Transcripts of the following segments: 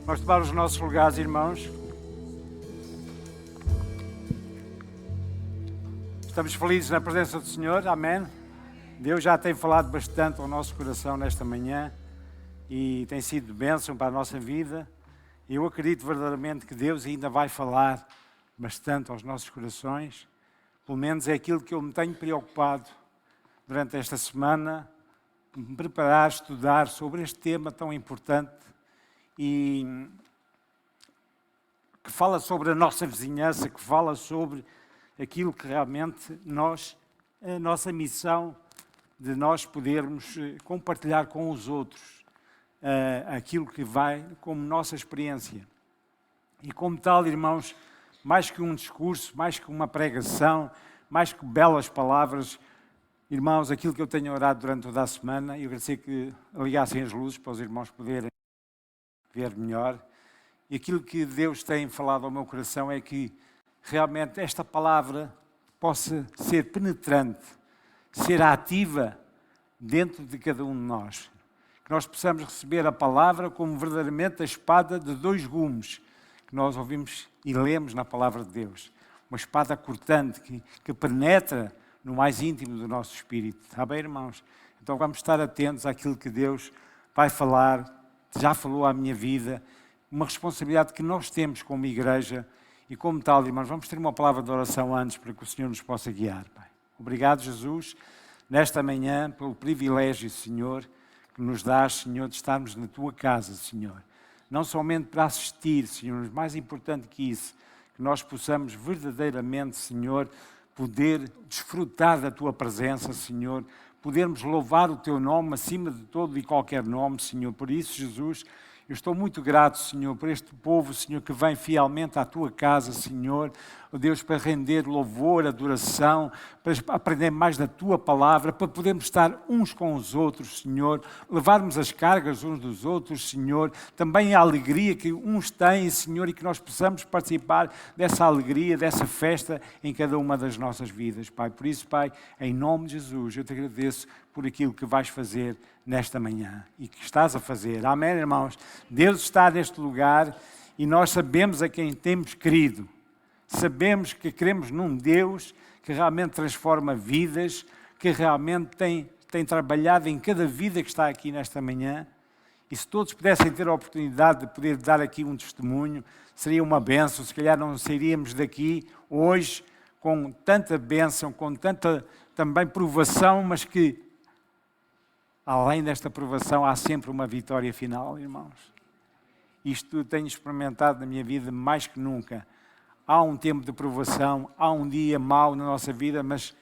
Vamos tomar os nossos lugares, irmãos. Estamos felizes na presença do Senhor, amém? Deus já tem falado bastante ao nosso coração nesta manhã e tem sido bênção para a nossa vida. Eu acredito verdadeiramente que Deus ainda vai falar bastante aos nossos corações. Pelo menos é aquilo que eu me tenho preocupado durante esta semana, me preparar, estudar sobre este tema tão importante e que fala sobre a nossa vizinhança, que fala sobre aquilo que realmente a nossa missão de nós podermos compartilhar com os outros aquilo que vai como nossa experiência. E como tal, irmãos, mais que um discurso, mais que uma pregação, mais que belas palavras, irmãos, aquilo que eu tenho orado durante toda a semana, e eu agradecer que ligassem as luzes para os irmãos poderem ver melhor, e aquilo que Deus tem falado ao meu coração é que realmente esta palavra possa ser penetrante, ser ativa dentro de cada um de nós. Que nós possamos receber a palavra como verdadeiramente a espada de dois gumes, que nós ouvimos e lemos na palavra de Deus. Uma espada cortante que penetra no mais íntimo do nosso espírito. Está bem, irmãos? Então vamos estar atentos àquilo que Deus vai falar, já falou à minha vida, uma responsabilidade que nós temos como igreja e como tal, irmãos, vamos ter uma palavra de oração antes para que o Senhor nos possa guiar, Pai. Obrigado, Jesus, nesta manhã, pelo privilégio, Senhor, que nos dás, Senhor, de estarmos na Tua casa, Senhor. Não somente para assistir, Senhor, mas mais importante que isso, que nós possamos verdadeiramente, Senhor, poder desfrutar da Tua presença, Senhor, podermos louvar o Teu nome acima de todo e qualquer nome, Senhor. Por isso, Jesus, eu estou muito grato, Senhor, por este povo, Senhor, que vem fielmente à Tua casa, Senhor, oh Deus, para render louvor, adoração, para aprender mais da Tua palavra, para podermos estar uns com os outros, Senhor, levarmos as cargas uns dos outros, Senhor, também a alegria que uns têm, Senhor, e que nós possamos participar dessa alegria, dessa festa em cada uma das nossas vidas, Pai. Por isso, Pai, em nome de Jesus, eu te agradeço por aquilo que vais fazer nesta manhã e que estás a fazer. Amém, irmãos? Deus está neste lugar e nós sabemos a quem temos querido. Sabemos que queremos num Deus que realmente transforma vidas, que realmente tem trabalhado em cada vida que está aqui nesta manhã. E se todos pudessem ter a oportunidade de poder dar aqui um testemunho, seria uma bênção. Se calhar não sairíamos daqui hoje com tanta bênção, com tanta também provação, mas que além desta provação, há sempre uma vitória final, irmãos. Isto tenho experimentado na minha vida mais que nunca. Há um tempo de provação, há um dia mau na nossa vida, mas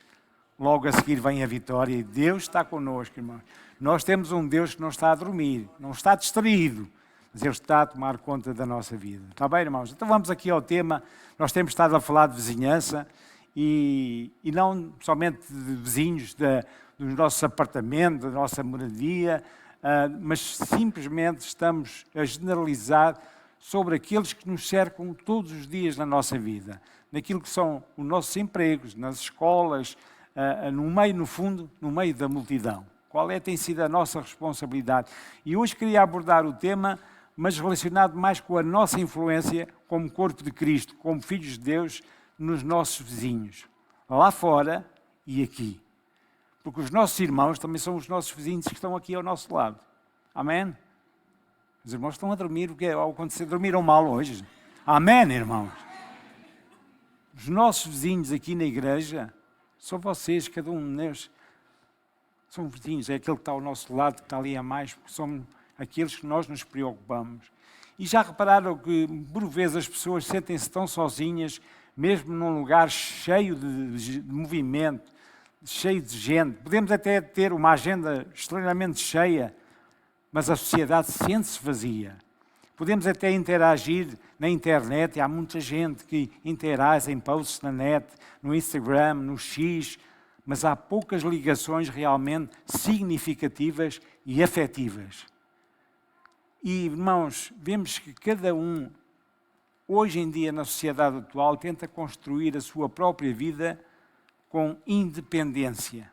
logo a seguir vem a vitória. E Deus está connosco, irmãos. Nós temos um Deus que não está a dormir, não está distraído, mas Ele está a tomar conta da nossa vida. Está bem, irmãos? Então vamos aqui ao tema. Nós temos estado a falar de vizinhança e não somente de vizinhos dos nossos apartamentos, da nossa moradia, mas simplesmente estamos a generalizar sobre aqueles que nos cercam todos os dias na nossa vida, naquilo que são os nossos empregos, nas escolas, no meio, no fundo, no meio da multidão. Qual tem sido a nossa responsabilidade? E hoje queria abordar o tema, mas relacionado mais com a nossa influência como corpo de Cristo, como filhos de Deus, nos nossos vizinhos, lá fora e aqui. Porque os nossos irmãos também são os nossos vizinhos que estão aqui ao nosso lado. Amém? Os irmãos estão a dormir, porque ao acontecer, dormiram mal hoje. Amém, irmãos? Os nossos vizinhos aqui na igreja são vocês, cada um deles. São vizinhos, é aquele que está ao nosso lado, que está ali a mais, porque são aqueles que nós nos preocupamos. E já repararam que, por vezes, as pessoas sentem-se tão sozinhas, mesmo num lugar cheio de movimento, cheio de gente. Podemos até ter uma agenda extremamente cheia, mas a sociedade sente-se vazia. Podemos até interagir na internet, e há muita gente que interage em posts na net, no Instagram, no X, mas há poucas ligações realmente significativas e afetivas. E, irmãos, vemos que cada um, hoje em dia na sociedade atual, tenta construir a sua própria vida com independência.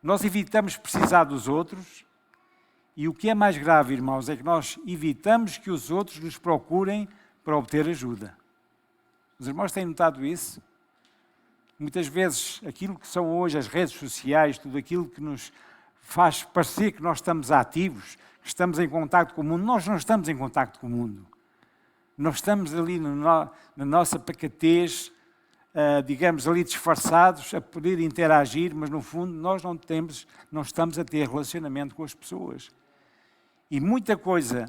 Nós evitamos precisar dos outros E o que é mais grave, irmãos, é que nós evitamos que os outros nos procurem para obter ajuda. Os irmãos têm notado isso? Muitas vezes, aquilo que são hoje as redes sociais, tudo aquilo que nos faz parecer que nós estamos ativos, que estamos em contacto com o mundo, nós não estamos em contacto com o mundo. Nós estamos ali na nossa pacatez, digamos ali disfarçados, a poder interagir, mas no fundo nós não estamos a ter relacionamento com as pessoas. E muita coisa,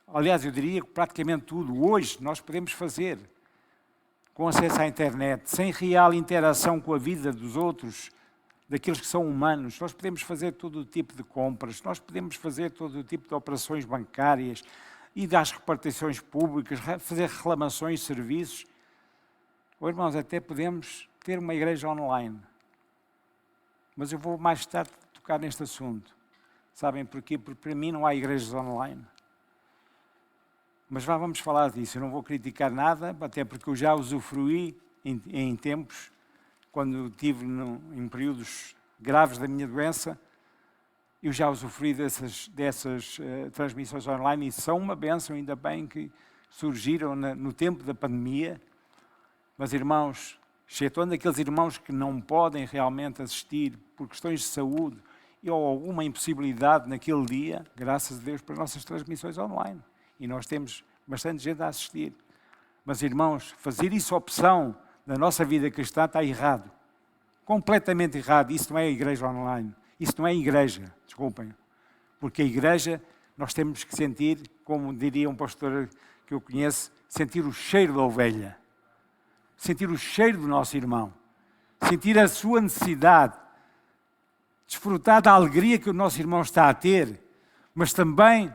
aliás eu diria que praticamente tudo, hoje nós podemos fazer com acesso à internet, sem real interação com a vida dos outros, daqueles que são humanos. Nós podemos fazer todo o tipo de compras, nós podemos fazer todo o tipo de operações bancárias, ir às repartições públicas, fazer reclamações de serviços. Ou, irmãos, até podemos ter uma igreja online. Mas eu vou mais tarde tocar neste assunto. Sabem porquê? Porque para mim não há igrejas online. Mas vamos falar disso. Eu não vou criticar nada, até porque eu já usufruí em tempos, quando estive em períodos graves da minha doença, eu já usufruí dessas transmissões online e são uma bênção, ainda bem que surgiram no tempo da pandemia. Mas, irmãos, excetuando aqueles irmãos que não podem realmente assistir por questões de saúde ou alguma impossibilidade naquele dia, graças a Deus para nossas transmissões online. E nós temos bastante gente a assistir. Mas, irmãos, fazer isso opção da nossa vida cristã está errado. Completamente errado. Isso não é igreja online. Isso não é igreja, desculpem. Porque a igreja, nós temos que sentir, como diria um pastor que eu conheço, sentir o cheiro da ovelha. Sentir o cheiro do nosso irmão. Sentir a sua necessidade. Desfrutar da alegria que o nosso irmão está a ter, mas também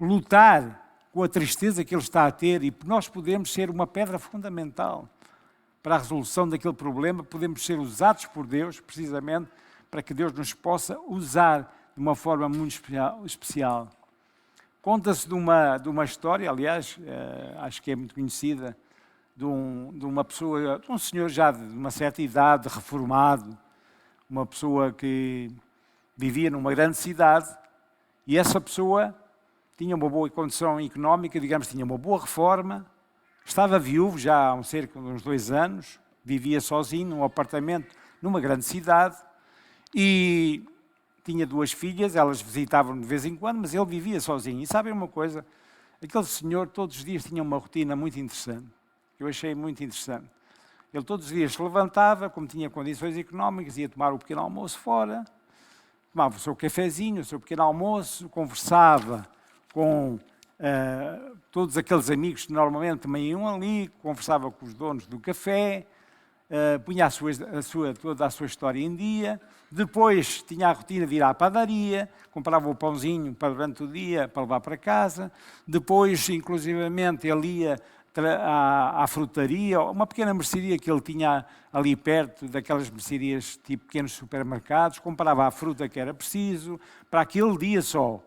lutar com a tristeza que ele está a ter, e nós podemos ser uma pedra fundamental para a resolução daquele problema, podemos ser usados por Deus, precisamente, para que Deus nos possa usar de uma forma muito especial. Conta-se de uma história, aliás, acho que é muito conhecida, de uma pessoa, de um senhor já de uma certa idade, reformado, uma pessoa que vivia numa grande cidade, e essa pessoa tinha uma boa condição económica, digamos, tinha uma boa reforma, estava viúvo já há cerca de uns 2 anos, vivia sozinho num apartamento numa grande cidade e tinha 2 filhas, elas visitavam de vez em quando, mas ele vivia sozinho. E sabem uma coisa? Aquele senhor todos os dias tinha uma rotina muito interessante, que eu achei muito interessante. Ele todos os dias se levantava, como tinha condições económicas, ia tomar o pequeno almoço fora, tomava o seu cafezinho, o seu pequeno almoço, conversava com todos aqueles amigos que normalmente também iam ali, conversava com os donos do café, punha toda a sua história em dia, depois tinha a rotina de ir à padaria, comprava o pãozinho para durante o dia para levar para casa, depois, inclusivamente, ele ia à frutaria, uma pequena mercearia que ele tinha ali perto, daquelas mercearias tipo pequenos supermercados, comprava a fruta que era preciso, para aquele dia só.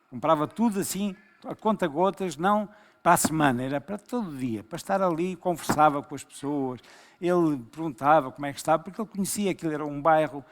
Comprava tudo assim, a conta-gotas, não para a semana, era para todo dia, para estar ali, conversava com as pessoas, ele perguntava como é que estava, porque ele conhecia que era um bairro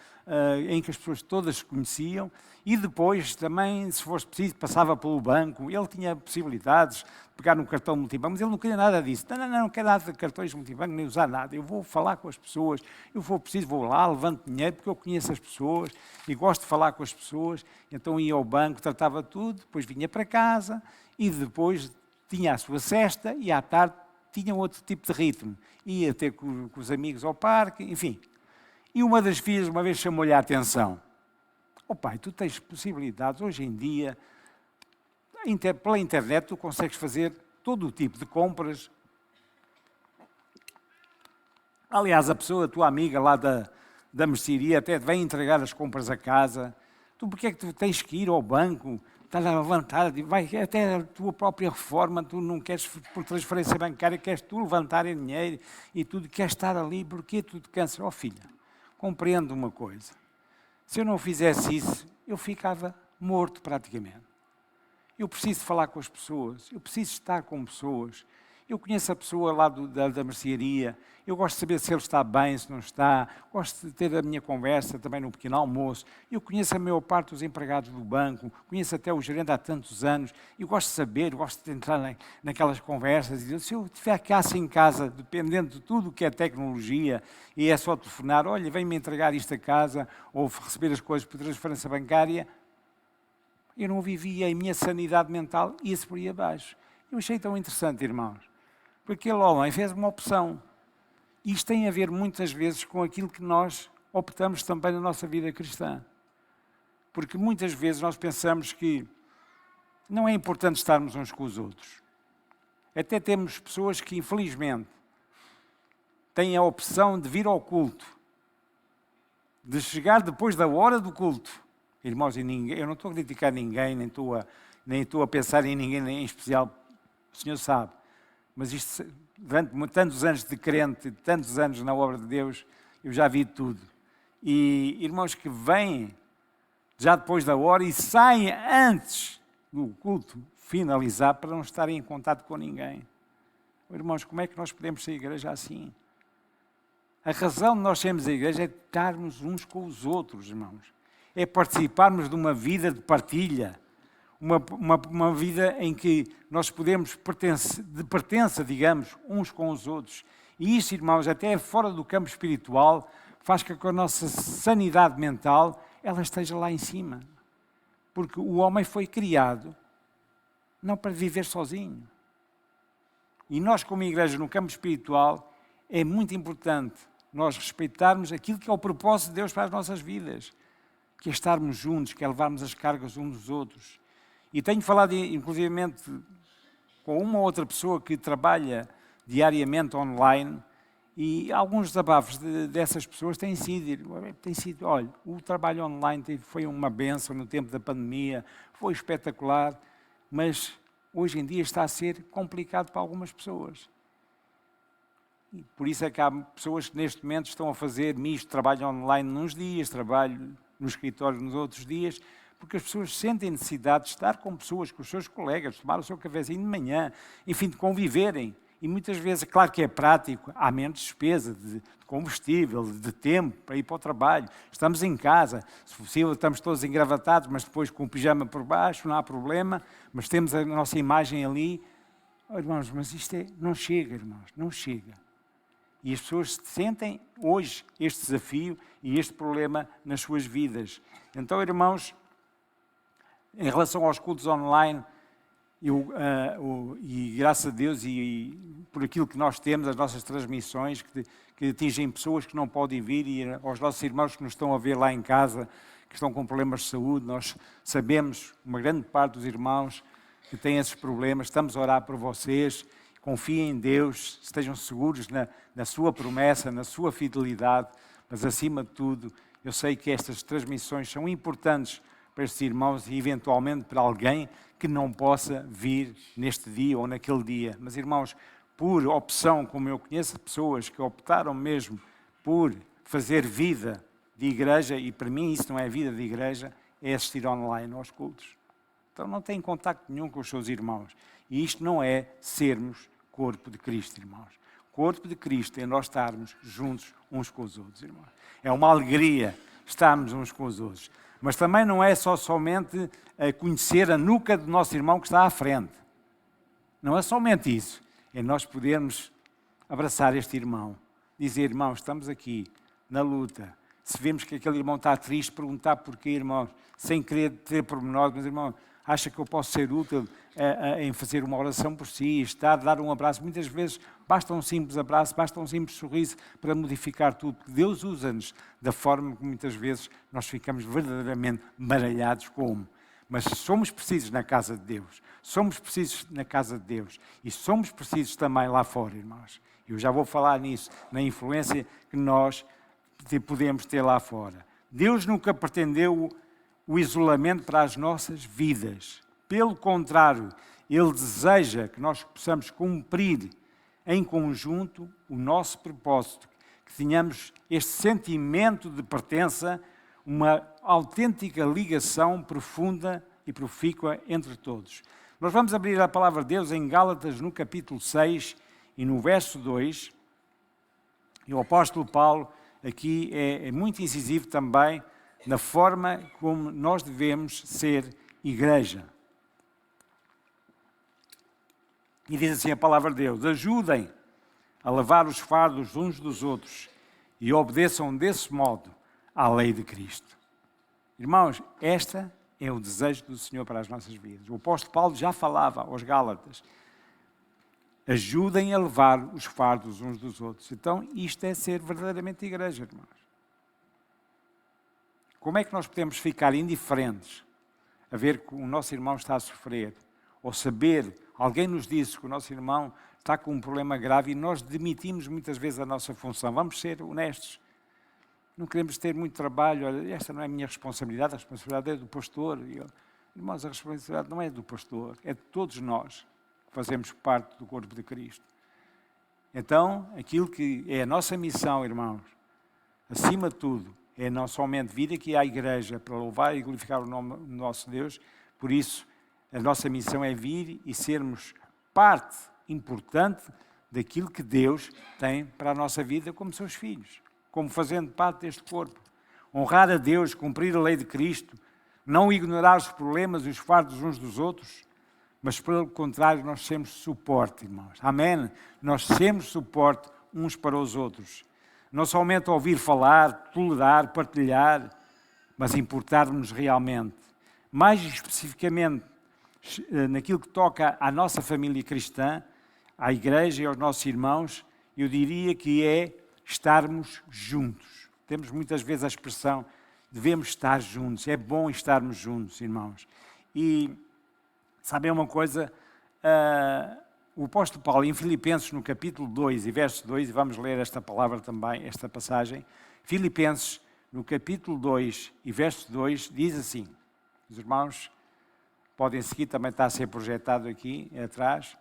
em que as pessoas todas se conheciam, e depois também, se fosse preciso, passava pelo banco, ele tinha possibilidades de pegar num cartão multibanco, mas ele não queria nada disso. Não quero nada de cartões multibanco, nem usar nada, eu vou falar com as pessoas, eu vou lá, levanto dinheiro, porque eu conheço as pessoas e gosto de falar com as pessoas, então ia ao banco, tratava tudo, depois vinha para casa e depois tinha a sua cesta e à tarde tinha outro tipo de ritmo. Ia ter com os amigos ao parque, enfim. E uma das filhas uma vez chamou-lhe a atenção. Oh pai, tu tens possibilidades, hoje em dia, pela internet tu consegues fazer todo o tipo de compras. Aliás, a pessoa, a tua amiga lá da mercearia, até vem entregar as compras a casa. Tu porque é que tu tens que ir ao banco, estás a levantar, vai até a tua própria reforma, tu não queres por transferência bancária, queres tu levantar em dinheiro e tudo, queres estar ali, porque tu te cansas? Oh filha, compreendo uma coisa, se eu não fizesse isso, eu ficava morto praticamente. Eu preciso falar com as pessoas, eu preciso estar com pessoas, Eu conheço a pessoa lá da mercearia, eu gosto de saber se ele está bem, se não está, gosto de ter a minha conversa também no pequeno almoço, eu conheço a maior parte dos empregados do banco, conheço até o gerente há tantos anos, eu gosto de saber, gosto de entrar naquelas conversas, e se eu estiver cá assim em casa, dependendo de tudo o que é tecnologia, e é só telefonar, olha, vem-me entregar isto a casa, ou receber as coisas por transferência bancária, eu não vivia, a minha sanidade mental ia-se por aí abaixo. Eu achei tão interessante, irmãos, porque aquele homem fez uma opção. Isto tem a ver muitas vezes com aquilo que nós optamos também na nossa vida cristã. Porque muitas vezes nós pensamos que não é importante estarmos uns com os outros. Até temos pessoas que, infelizmente, têm a opção de vir ao culto, de chegar depois da hora do culto. Irmãos, eu não estou a criticar ninguém, nem estou a pensar em ninguém em especial, o Senhor sabe. Mas isto, durante tantos anos de crente, tantos anos na obra de Deus, eu já vi tudo. E irmãos que vêm já depois da hora e saem antes do culto finalizar para não estarem em contato com ninguém. Irmãos, como é que nós podemos ser igreja assim? A razão de nós sermos a igreja é estarmos uns com os outros, irmãos. É participarmos de uma vida de partilha. Uma vida em que nós podemos de pertença, digamos, uns com os outros. E isso, irmãos, até fora do campo espiritual, faz com que a nossa sanidade mental ela esteja lá em cima. Porque o homem foi criado não para viver sozinho. E nós, como igreja, no campo espiritual, é muito importante nós respeitarmos aquilo que é o propósito de Deus para as nossas vidas. Que é estarmos juntos, que é levarmos as cargas uns dos outros. E tenho falado, inclusivamente, com uma ou outra pessoa que trabalha diariamente online e alguns desabafos dessas pessoas têm sido, olha, o trabalho online foi uma bênção no tempo da pandemia, foi espetacular, mas hoje em dia está a ser complicado para algumas pessoas. E por isso é que há pessoas que neste momento estão a fazer misto, trabalho online nos dias, trabalho no escritório nos outros dias, porque as pessoas sentem necessidade de estar com pessoas, com os seus colegas, de tomar o seu cafezinho de manhã, enfim, de conviverem. E muitas vezes, claro que é prático, há menos despesa de combustível, de tempo para ir para o trabalho. Estamos em casa, se possível estamos todos engravatados, mas depois com o pijama por baixo, não há problema, mas temos a nossa imagem ali. Oh, irmãos, mas isto não chega, irmãos, não chega. E as pessoas sentem hoje este desafio e este problema nas suas vidas. Então, irmãos, em relação aos cultos online, e graças a Deus e por aquilo que nós temos, as nossas transmissões que atingem pessoas que não podem vir e aos nossos irmãos que nos estão a ver lá em casa, que estão com problemas de saúde, nós sabemos, uma grande parte dos irmãos que têm esses problemas, estamos a orar por vocês, confiem em Deus, estejam seguros na sua promessa, na sua fidelidade, mas acima de tudo, eu sei que estas transmissões são importantes para estes irmãos e eventualmente para alguém que não possa vir neste dia ou naquele dia. Mas irmãos, por opção, como eu conheço pessoas que optaram mesmo por fazer vida de igreja, e para mim isso não é vida de igreja, é assistir online aos cultos. Então não têm contacto nenhum com os seus irmãos. E isto não é sermos corpo de Cristo, irmãos. Corpo de Cristo é nós estarmos juntos uns com os outros, irmãos. É uma alegria estarmos uns com os outros. Mas também não é somente conhecer a nuca do nosso irmão que está à frente. Não é somente isso. É nós podermos abraçar este irmão. Dizer, irmão, estamos aqui na luta. Se vemos que aquele irmão está triste, perguntar porquê, irmão, sem querer ter pormenores, mas irmão, acha que eu posso ser útil em fazer uma oração por si, dar um abraço. Muitas vezes basta um simples abraço, basta um simples sorriso para modificar tudo. Porque Deus usa-nos da forma que muitas vezes nós ficamos verdadeiramente baralhados como. Mas somos precisos na casa de Deus. Somos precisos na casa de Deus. E somos precisos também lá fora, irmãos. Eu já vou falar nisso, na influência que nós podemos ter lá fora. Deus nunca pretendeu o isolamento para as nossas vidas. Pelo contrário, Ele deseja que nós possamos cumprir em conjunto o nosso propósito, que tenhamos este sentimento de pertença, uma autêntica ligação profunda e profícua entre todos. Nós vamos abrir a palavra de Deus em Gálatas, no capítulo 6 e no verso 2. E o apóstolo Paulo aqui é muito incisivo também na forma como nós devemos ser igreja. E diz assim a palavra de Deus: ajudem a lavar os fardos uns dos outros e obedeçam desse modo à lei de Cristo. Irmãos, esta é o desejo do Senhor para as nossas vidas. O apóstolo Paulo já falava aos Gálatas: ajudem a levar os fardos uns dos outros. Então, isto é ser verdadeiramente igreja, irmãos. Como é que nós podemos ficar indiferentes a ver que o nosso irmão está a sofrer? Ou saber, alguém nos disse que o nosso irmão está com um problema grave e nós demitimos muitas vezes a nossa função. Vamos ser honestos. Não queremos ter muito trabalho. Olha, esta não é a minha responsabilidade, a responsabilidade é do pastor. Irmãos, a responsabilidade não é do pastor, é de todos nós que fazemos parte do corpo de Cristo. Então, aquilo que é a nossa missão, irmãos, acima de tudo, é não somente vir aqui à igreja para louvar e glorificar o nome do nosso Deus. Por isso, a nossa missão é vir e sermos parte importante daquilo que Deus tem para a nossa vida como seus filhos, como fazendo parte deste corpo. Honrar a Deus, cumprir a lei de Cristo, não ignorar os problemas e os fardos uns dos outros, mas pelo contrário, nós sermos suporte, irmãos. Amém? Nós sermos suporte uns para os outros. Não somente ouvir falar, tolerar, partilhar, mas importar-nos realmente. Mais especificamente, naquilo que toca à nossa família cristã, à igreja e aos nossos irmãos, eu diria que é estarmos juntos. Temos muitas vezes a expressão, devemos estar juntos, é bom estarmos juntos, irmãos. E, sabem uma coisa, o apóstolo Paulo, em Filipenses, no capítulo 2 e verso 2, e vamos ler esta palavra também, esta passagem, Filipenses, no capítulo 2 e verso 2, diz assim, os irmãos podem seguir, também está a ser projetado aqui atrás.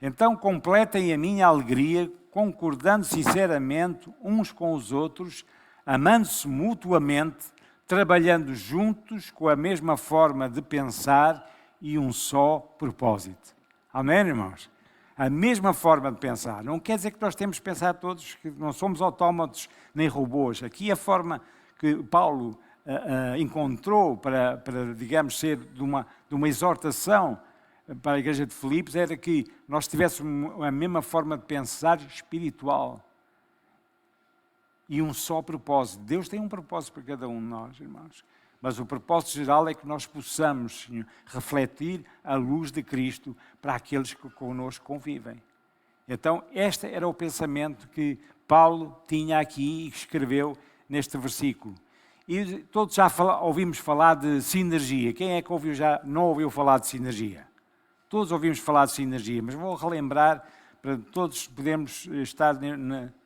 Então completem a minha alegria, concordando sinceramente uns com os outros, amando-se mutuamente, trabalhando juntos com a mesma forma de pensar e um só propósito. Amém, irmãos? A mesma forma de pensar. Não quer dizer que nós temos que pensar todos, que não somos autómatos nem robôs. Aqui a forma que Paulo encontrou para, digamos, ser de uma exortação para a igreja de Filipos era que nós tivéssemos a mesma forma de pensar espiritual e um só propósito. Deus tem um propósito para cada um de nós, irmãos. Mas o propósito geral é que nós possamos, Senhor, refletir a luz de Cristo para aqueles que connosco convivem. Então, este era o pensamento que Paulo tinha aqui e que escreveu neste versículo. E todos já ouvimos falar de sinergia. Quem é que não ouviu falar de sinergia? Todos ouvimos falar de sinergia, mas vou relembrar para todos podermos estar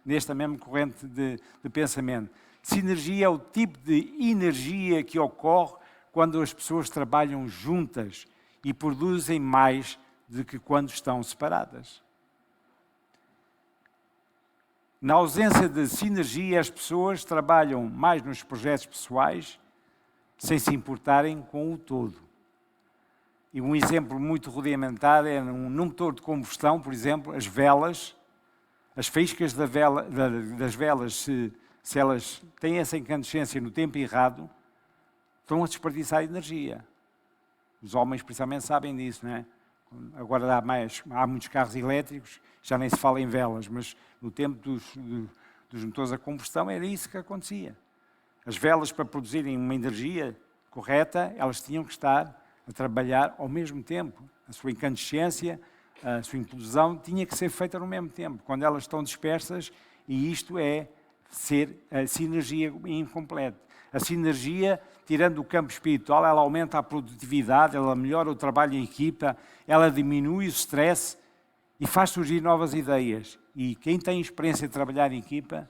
nesta mesma corrente de pensamento. Sinergia é o tipo de energia que ocorre quando as pessoas trabalham juntas e produzem mais do que quando estão separadas. Na ausência de sinergia, as pessoas trabalham mais nos projetos pessoais, sem se importarem com o todo. E um exemplo muito rudimentar é num motor de combustão, por exemplo, as velas, as faíscas das velas, se elas têm essa incandescência no tempo errado, estão a desperdiçar energia. Os homens principalmente sabem disso, não é? Agora há muitos carros elétricos, já nem se fala em velas, mas no tempo dos motores a combustão era isso que acontecia. As velas, para produzirem uma energia correta, elas tinham que estar a trabalhar ao mesmo tempo. A sua incandescência, a sua implosão tinha que ser feita no mesmo tempo. Quando elas estão dispersas, e isto é ser a sinergia incompleta. A sinergia, tirando o campo espiritual, ela aumenta a produtividade, ela melhora o trabalho em equipa, ela diminui o stress e faz surgir novas ideias. E quem tem experiência de trabalhar em equipa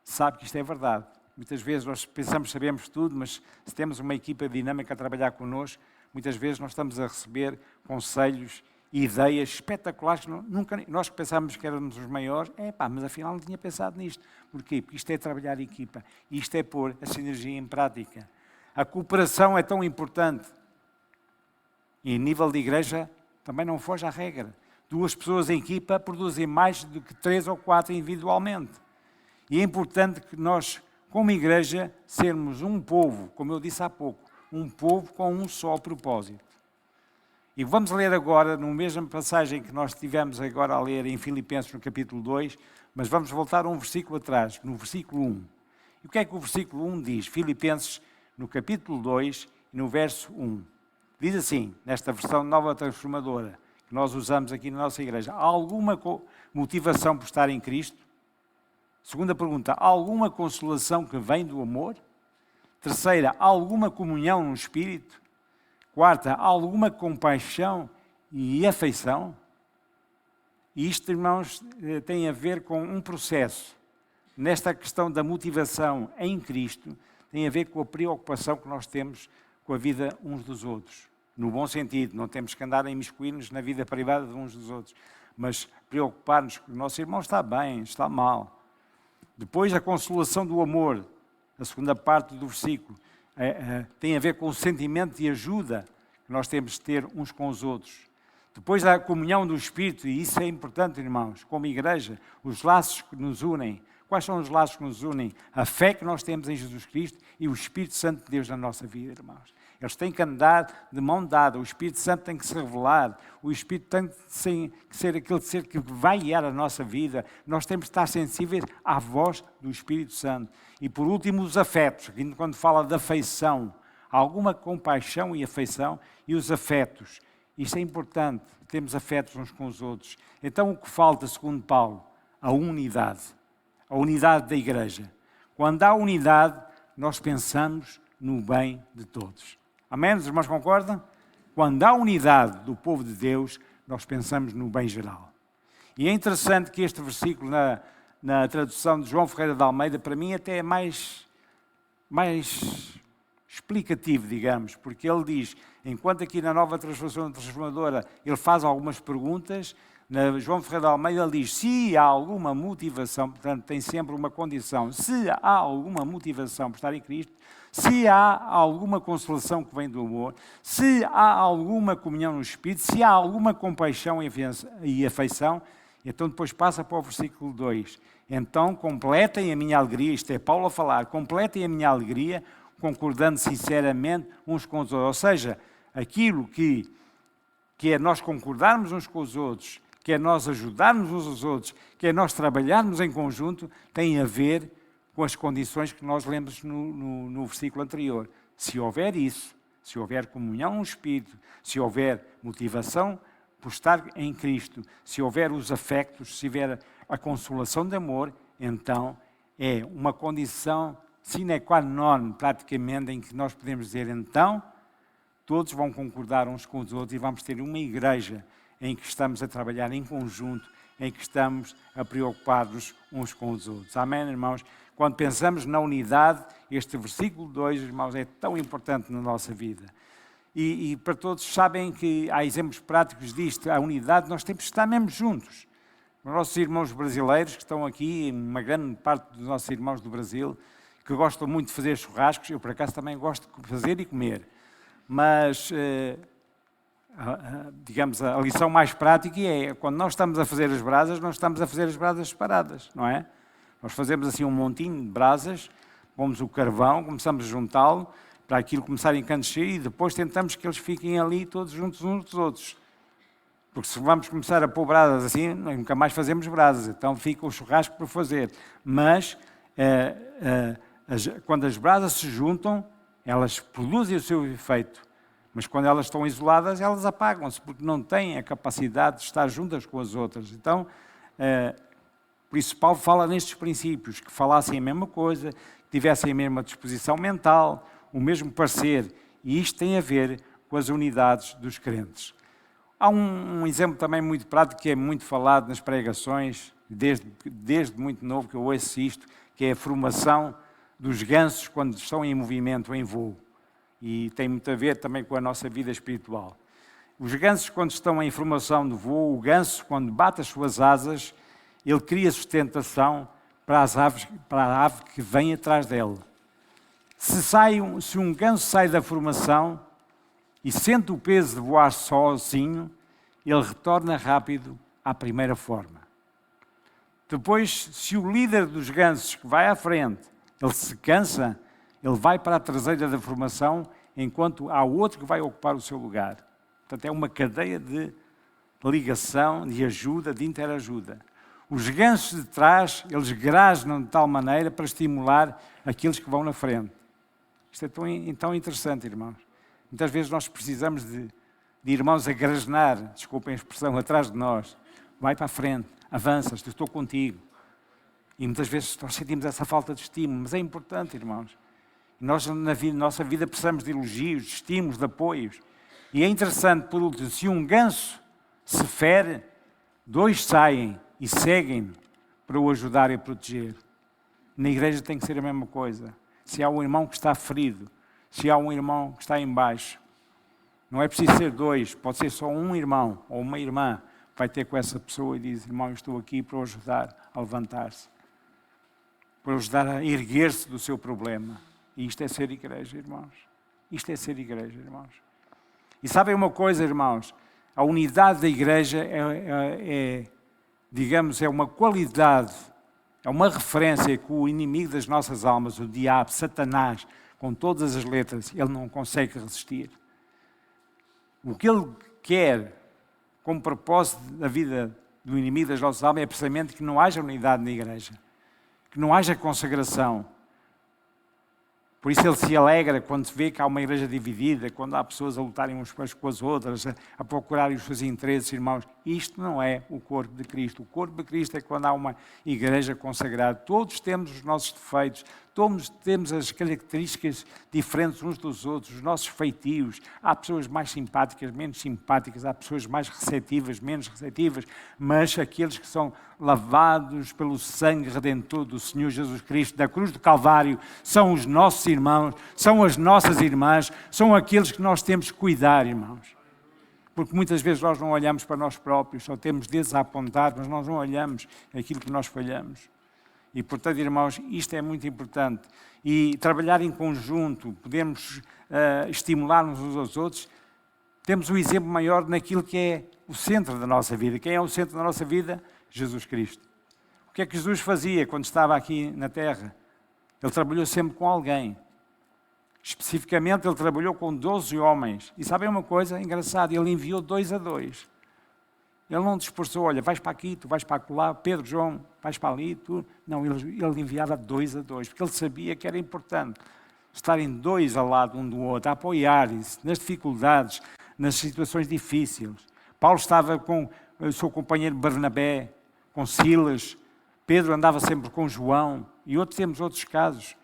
sabe que isto é verdade. Muitas vezes nós pensamos que sabemos tudo, mas se temos uma equipa dinâmica a trabalhar connosco, muitas vezes nós estamos a receber conselhos e ideias espetaculares que nós que pensávamos que éramos os maiores, mas afinal não tinha pensado nisto. Porquê? Porque isto é trabalhar em equipa, isto é pôr a sinergia em prática. A cooperação é tão importante. E em nível de igreja também não foge à regra. 2 pessoas em equipa produzem mais do que 3 ou 4 individualmente. E é importante que nós, como igreja, sermos um povo, como eu disse há pouco, um povo com um só propósito. E vamos ler agora, na mesma passagem que nós estivemos agora a ler em Filipenses, no capítulo 2, mas vamos voltar a um versículo atrás, no versículo 1. E o que é que o versículo 1 diz? Filipenses, no capítulo 2, no verso 1. Diz assim, nesta versão nova transformadora, que nós usamos aqui na nossa igreja: há alguma motivação por estar em Cristo? Segunda pergunta: há alguma consolação que vem do amor? Terceira: há alguma comunhão no Espírito? Quarta: há alguma compaixão e afeição? E isto, irmãos, tem a ver com um processo. Nesta questão da motivação em Cristo, tem a ver com a preocupação que nós temos com a vida uns dos outros. No bom sentido, não temos que andar a imiscuir-nos na vida privada de uns dos outros, mas preocupar-nos que o nosso irmão está bem, está mal. Depois, a consolação do amor, a segunda parte do versículo, tem a ver com o sentimento de ajuda que nós temos de ter uns com os outros. Depois, a comunhão do Espírito, e isso é importante, irmãos, como igreja, os laços que nos unem. Quais são os laços que nos unem? A fé que nós temos em Jesus Cristo e o Espírito Santo de Deus na nossa vida, irmãos. Eles têm que andar de mão dada, o Espírito Santo tem que se revelar, o Espírito tem que ser aquele ser que vai guiar a nossa vida. Nós temos de estar sensíveis à voz do Espírito Santo. E por último, os afetos, quando fala de afeição, há alguma compaixão e afeição, e os afetos. Isto é importante, temos afetos uns com os outros. Então o que falta, segundo Paulo? A unidade da igreja. Quando há unidade, nós pensamos no bem de todos. Amém? Os irmãos concordam? Quando há unidade do povo de Deus, nós pensamos no bem geral. E é interessante que este versículo, na tradução de João Ferreira de Almeida, para mim até é mais explicativo, digamos, porque ele diz, enquanto aqui na nova transformação transformadora ele faz algumas perguntas, na João Ferreira de Almeida ele diz: se há alguma motivação, portanto tem sempre uma condição, se há alguma motivação por estar em Cristo, se há alguma consolação que vem do amor, se há alguma comunhão no Espírito, se há alguma compaixão e afeição, então depois passa para o versículo 2. Então completem a minha alegria, isto é Paulo a falar, completem a minha alegria, concordando sinceramente uns com os outros. Ou seja, aquilo que é nós concordarmos uns com os outros, que é nós ajudarmos uns aos outros, que é nós trabalharmos em conjunto, tem a ver com as condições que nós lemos no versículo anterior. Se houver isso, se houver comunhão no Espírito, se houver motivação por estar em Cristo, se houver os afetos, se houver a consolação de amor, então é uma condição sine qua non, praticamente, em que nós podemos dizer, então, todos vão concordar uns com os outros e vamos ter uma igreja em que estamos a trabalhar em conjunto, em que estamos a preocupar-nos uns com os outros. Amém, irmãos? Quando pensamos na unidade, este versículo 2, irmãos, é tão importante na nossa vida. E para todos sabem que há exemplos práticos disto, a unidade, nós temos que estar mesmo juntos. Os nossos irmãos brasileiros que estão aqui, uma grande parte dos nossos irmãos do Brasil, que gostam muito de fazer churrascos, eu por acaso também gosto de fazer e comer. Mas, digamos, a lição mais prática é, quando nós estamos a fazer as brasas, não estamos a fazer as brasas separadas, não é? Nós fazemos assim um montinho de brasas, pomos o carvão, começamos a juntá-lo, para aquilo começar a encandecer e depois tentamos que eles fiquem ali todos juntos uns dos outros. Porque se vamos começar a pôr brasas assim, nunca mais fazemos brasas, então fica o churrasco por fazer. Mas, quando as brasas se juntam, elas produzem o seu efeito. Mas quando elas estão isoladas, elas apagam-se, porque não têm a capacidade de estar juntas com as outras. Então, por isso Paulo fala nestes princípios, que falassem a mesma coisa, que tivessem a mesma disposição mental, o mesmo parecer. E isto tem a ver com as unidades dos crentes. Há um exemplo também muito prático, que é muito falado nas pregações, desde muito novo que eu ouço isto, que é a formação dos gansos quando estão em movimento, em voo. E tem muito a ver também com a nossa vida espiritual. Os gansos, quando estão em formação de voo, o ganso, quando bate as suas asas, ele cria sustentação para a ave que vem atrás dele. Se um ganso sai da formação e sente o peso de voar sozinho, ele retorna rápido à primeira forma. Depois, se o líder dos gansos que vai à frente, ele se cansa, ele vai para a traseira da formação, enquanto há outro que vai ocupar o seu lugar. Portanto, é uma cadeia de ligação, de ajuda, de interajuda. Os gansos de trás, eles grasnam de tal maneira para estimular aqueles que vão na frente. Isto é tão interessante, irmãos. Muitas vezes nós precisamos de irmãos a grasnar, desculpem a expressão, atrás de nós. Vai para a frente, avanças, eu estou contigo. E muitas vezes nós sentimos essa falta de estímulo, mas é importante, irmãos. E nós, na nossa vida, precisamos de elogios, de estímulos, de apoios. E é interessante, por último, se um ganso se fere, 2 saem e seguem para o ajudar e a proteger. Na igreja tem que ser a mesma coisa. Se há um irmão que está ferido, se há um irmão que está em baixo, não é preciso ser 2, pode ser só um irmão ou uma irmã, vai ter com essa pessoa e diz: irmão, eu estou aqui para o ajudar a levantar-se, para o ajudar a erguer-se do seu problema. E isto é ser igreja, irmãos. Isto é ser igreja, irmãos. E sabem uma coisa, irmãos? A unidade da igreja digamos, é uma qualidade, é uma referência que o inimigo das nossas almas, o diabo, Satanás, com todas as letras, ele não consegue resistir. O que ele quer, como propósito da vida do inimigo das nossas almas, é precisamente que não haja unidade na igreja, que não haja consagração. Por isso ele se alegra quando se vê que há uma igreja dividida, quando há pessoas a lutarem umas com as outras, a procurarem os seus interesses, irmãos. Isto não é o corpo de Cristo. O corpo de Cristo é quando há uma igreja consagrada. Todos temos os nossos defeitos, todos temos as características diferentes uns dos outros, os nossos feitios. Há pessoas mais simpáticas, menos simpáticas, há pessoas mais receptivas, menos receptivas, mas aqueles que são lavados pelo sangue redentor do Senhor Jesus Cristo, da cruz do Calvário, são os nossos irmãos, são as nossas irmãs, são aqueles que nós temos que cuidar, irmãos. Porque muitas vezes nós não olhamos para nós próprios, só temos dedos a apontar, mas nós não olhamos aquilo que nós falhamos. E, portanto, irmãos, isto é muito importante. E trabalhar em conjunto, podemos estimular-nos uns aos outros. Temos o exemplo maior naquilo que é o centro da nossa vida. Quem é o centro da nossa vida? Jesus Cristo. O que é que Jesus fazia quando estava aqui na Terra? Ele trabalhou sempre com alguém. Especificamente, ele trabalhou com 12 homens. E sabem uma coisa engraçada? Ele enviou 2 a 2. Ele não dispersou, olha, vais para aqui, tu vais para lá, Pedro, João, vais para ali, tu... Não, ele enviava 2 a 2, porque ele sabia que era importante estarem 2 ao lado um do outro, a apoiarem-se nas dificuldades, nas situações difíceis. Paulo estava com o seu companheiro Barnabé, com Silas, Pedro andava sempre com João, e temos outros casos.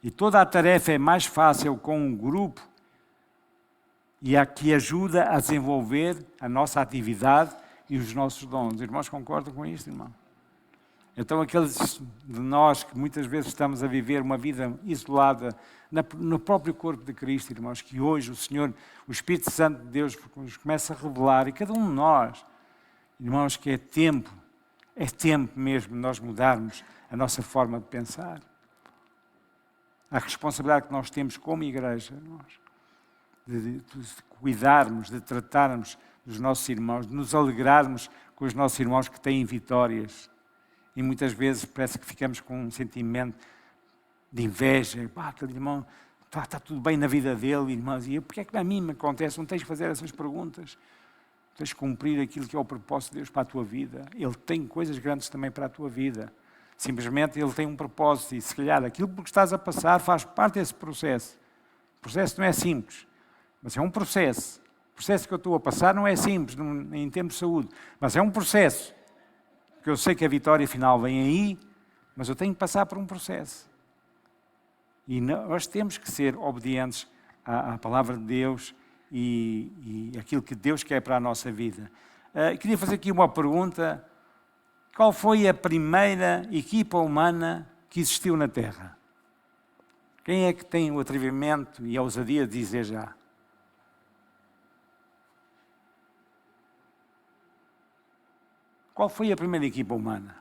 E toda a tarefa é mais fácil com um grupo e a que ajuda a desenvolver a nossa atividade e os nossos dons. Os irmãos concordam com isto, irmão? Então aqueles de nós que muitas vezes estamos a viver uma vida isolada no próprio corpo de Cristo, irmãos, que hoje o Senhor, o Espírito Santo de Deus nos começa a revelar, e cada um de nós, irmãos, que é tempo mesmo de nós mudarmos a nossa forma de pensar. A responsabilidade que nós temos como igreja, irmãos, de cuidarmos, de tratarmos dos nossos irmãos, de nos alegrarmos com os nossos irmãos que têm vitórias. E muitas vezes parece que ficamos com um sentimento de inveja. Aquele irmão, está tudo bem na vida dele, irmãos. E porquê é que a mim me acontece? Não tens de fazer essas perguntas. Tens de cumprir aquilo que é o propósito de Deus para a tua vida. Ele tem coisas grandes também para a tua vida. Simplesmente Ele tem um propósito. E se calhar aquilo por que estás a passar faz parte desse processo. O processo não é simples, mas é um processo. O processo que eu estou a passar não é simples em termos de saúde, mas é um processo. Porque eu sei que a vitória final vem aí, mas eu tenho que passar por um processo. E nós temos que ser obedientes à palavra de Deus e aquilo que Deus quer para a nossa vida. Queria fazer aqui uma pergunta. Qual foi a primeira equipa humana que existiu na Terra? Quem é que tem o atrevimento e a ousadia de dizer já? Qual foi a primeira equipa humana?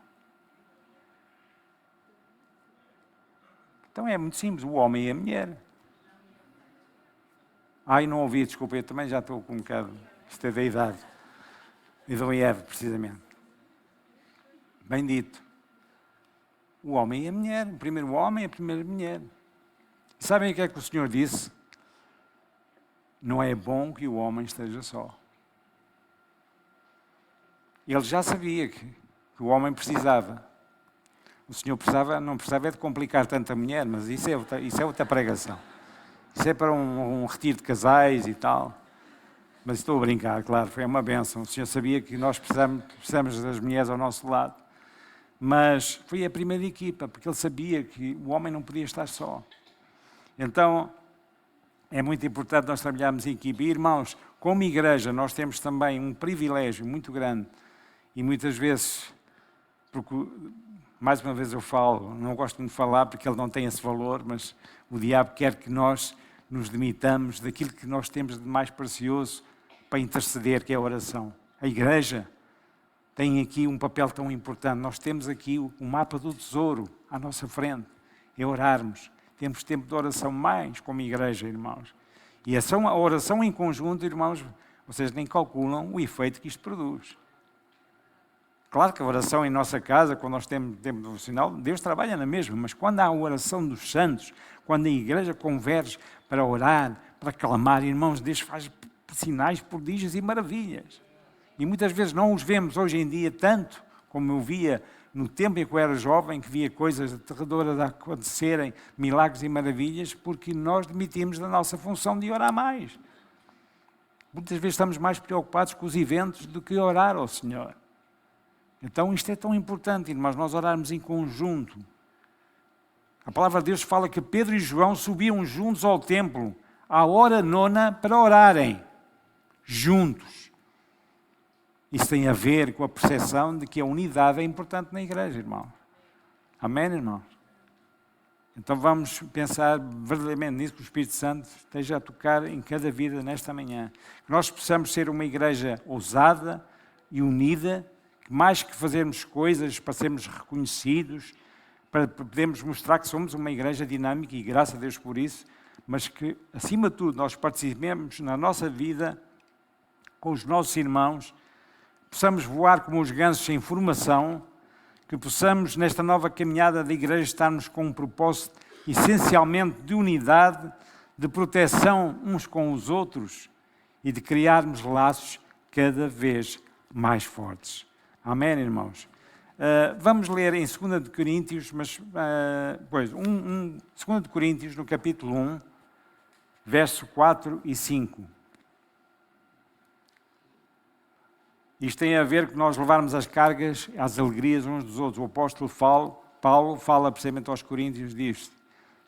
Então é muito simples, o homem e a mulher. Ai, não ouvi, desculpa, eu também já estou com um bocado... Isto é da idade. E do IEV, precisamente. Bem dito. O homem e a mulher. O primeiro homem e a primeira mulher. E sabem o que é que o Senhor disse? Não é bom que o homem esteja só. Ele já sabia que o homem precisava. O Senhor não precisava de complicar tanto a mulher, mas isso é outra pregação. Isso é para um retiro de casais e tal. Mas estou a brincar, claro, foi uma bênção. O Senhor sabia que nós precisamos das mulheres ao nosso lado. Mas foi a primeira equipa, porque Ele sabia que o homem não podia estar só. Então, é muito importante nós trabalharmos em equipa. E, irmãos, como igreja, nós temos também um privilégio muito grande. E muitas vezes, porque, mais uma vez eu falo, não gosto muito de falar porque ele não tem esse valor, mas o diabo quer que nós nos demitamos daquilo que nós temos de mais precioso para interceder, que é a oração. A igreja tem aqui um papel tão importante. Nós temos aqui o mapa do tesouro à nossa frente. É orarmos. Temos tempo de oração mais como igreja, irmãos. E a oração em conjunto, irmãos, vocês nem calculam o efeito que isto produz. Claro que a oração em nossa casa, quando nós temos tempo devocional, Deus trabalha na mesma, mas quando há a oração dos santos, quando a igreja converge para orar, para clamar, irmãos, Deus faz sinais, prodígios e maravilhas. E muitas vezes não os vemos hoje em dia tanto como eu via no tempo em que eu era jovem, que via coisas aterradoras a acontecerem, milagres e maravilhas, porque nós demitimos da nossa função de orar mais. Muitas vezes estamos mais preocupados com os eventos do que orar ao Senhor. Então isto é tão importante, irmãos, nós orarmos em conjunto. A palavra de Deus fala que Pedro e João subiam juntos ao templo, à hora nona, para orarem, juntos. Isso tem a ver com a percepção de que a unidade é importante na igreja, irmão. Amém, irmãos? Então vamos pensar verdadeiramente nisso, que o Espírito Santo esteja a tocar em cada vida nesta manhã. Que nós possamos ser uma igreja ousada e unida, que mais que fazermos coisas para sermos reconhecidos, para podermos mostrar que somos uma igreja dinâmica, e graças a Deus por isso, mas que, acima de tudo, nós participemos na nossa vida com os nossos irmãos, possamos voar como os gansos sem formação, que possamos, nesta nova caminhada da igreja, estarmos com um propósito essencialmente de unidade, de proteção uns com os outros e de criarmos laços cada vez mais fortes. Amém, irmãos? Vamos ler em 2 de Coríntios, mas 2 de Coríntios, no capítulo 1, verso 4 e 5. Isto tem a ver com nós levarmos as cargas, as alegrias uns dos outros. O apóstolo Paulo fala precisamente aos Coríntios disto.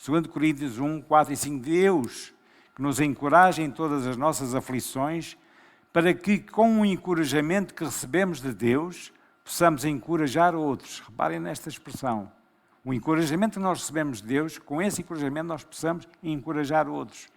2 Coríntios 1, 4 e 5. Deus que nos encoraja em todas as nossas aflições, para que com o encorajamento que recebemos de Deus, possamos encorajar outros. Reparem nesta expressão. O encorajamento que nós recebemos de Deus, com esse encorajamento nós possamos encorajar outros.